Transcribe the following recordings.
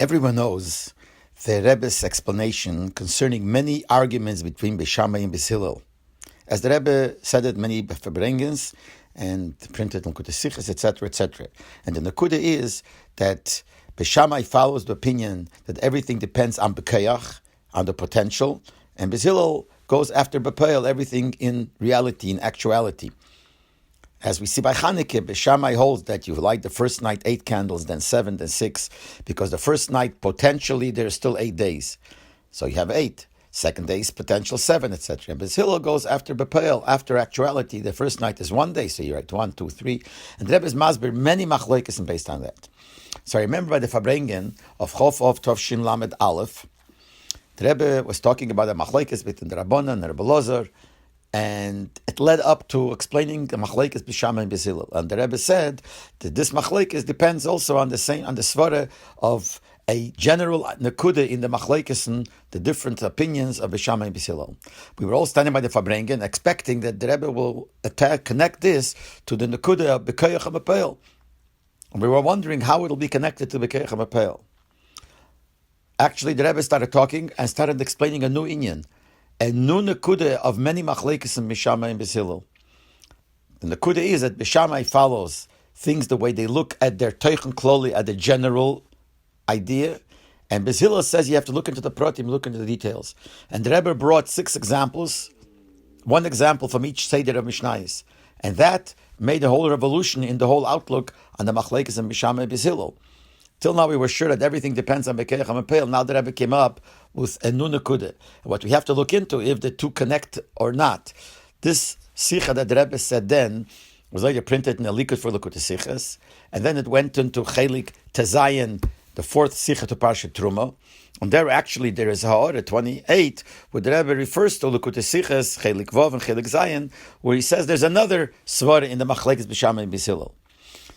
Everyone knows the Rebbe's explanation concerning many arguments between Beis Shamai and Beis Hillel. As the Rebbe said it many Verbringens and printed on Sichos, etc., etc. And the Nakuda is that Beis Shamai follows the opinion that everything depends on B'kayach, on the potential, and Beis Hillel goes after B'peil, everything in reality, in actuality. As we see by Chanukah, Beis Shamai holds that you light the first night 8 candles, then 7, then 6, because the first night, potentially, there's still 8 days. So you have 8. Second day is potential 7, etc. And Beis Hillel goes after B'peil, after actuality. The first night is 1 day, so you're at 1, 2, 3. And the Rebbe's Masber, many machlokes based on that. So I remember by the Farbrengen of Chof of Tov Shin Lamed Aleph, the Rebbe was talking about the machlokes between the Rabbanan and the Rebbe Lozer, and it led up to explaining the machlokes Beis Shamai and Beis Hillel. And the Rebbe said that this machlokes depends also on the svara of a general nekuda in the machlokes and the different opinions of Beis Shamai and Beis Hillel. We were all standing by the Farbrengen, expecting that the Rebbe will connect this to the nekuda of B'kayach and B'peil. And we were wondering how it will be connected to B'kayach and B'peil. Actually, the Rebbe started talking and started explaining a new inyan, a new nekuda of many machlokes in Beis Shamai and Beis Hillel. The nekuda is that Beis Shamai follows things the way they look at their teichen kloli, at the general idea, and Beis Hillel says you have to look into the pratim, look into the details. And the Rebbe brought 6 examples, one example from each seder of Mishnayos, and that made a whole revolution in the whole outlook on the machlokes in Beis Shamai and Beis Hillel. Till now we were sure that everything depends on B'kayach and B'peil. Now the Rebbe came up with a new nekuda. What we have to look into, if the two connect or not. This sicha that the Rebbe said then was later printed in a likud for Likutei Sichos, and then it went into Chelik Tezayin, the 4th sicha to Parshat Truma. And there is Ha'orah 28, where the Rebbe refers to Likutei Sichos, Chelik Vav and Chelik Zayin, where he says there's another svara in the machlokes Beis Shamai and Beis Hillel.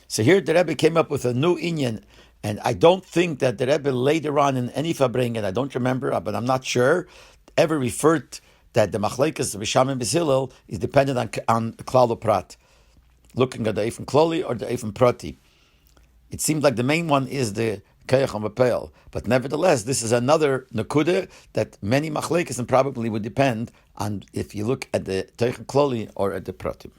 So here the Rebbe came up with a new inyan. And I don't think that the Rebbe later on in any Farbrengen, I don't remember, but I'm not sure, ever referred that the machlokes of Beis Shamai and Beis Hillel is dependent on Klal Prat, looking at the Eifem Kloli or the Eifem Prati. It seems like the main one is the Kayach and B'peil, but nevertheless, this is another nekuda that many machlokes and probably would depend on if you look at the Teichen Kloli or at the Pratim.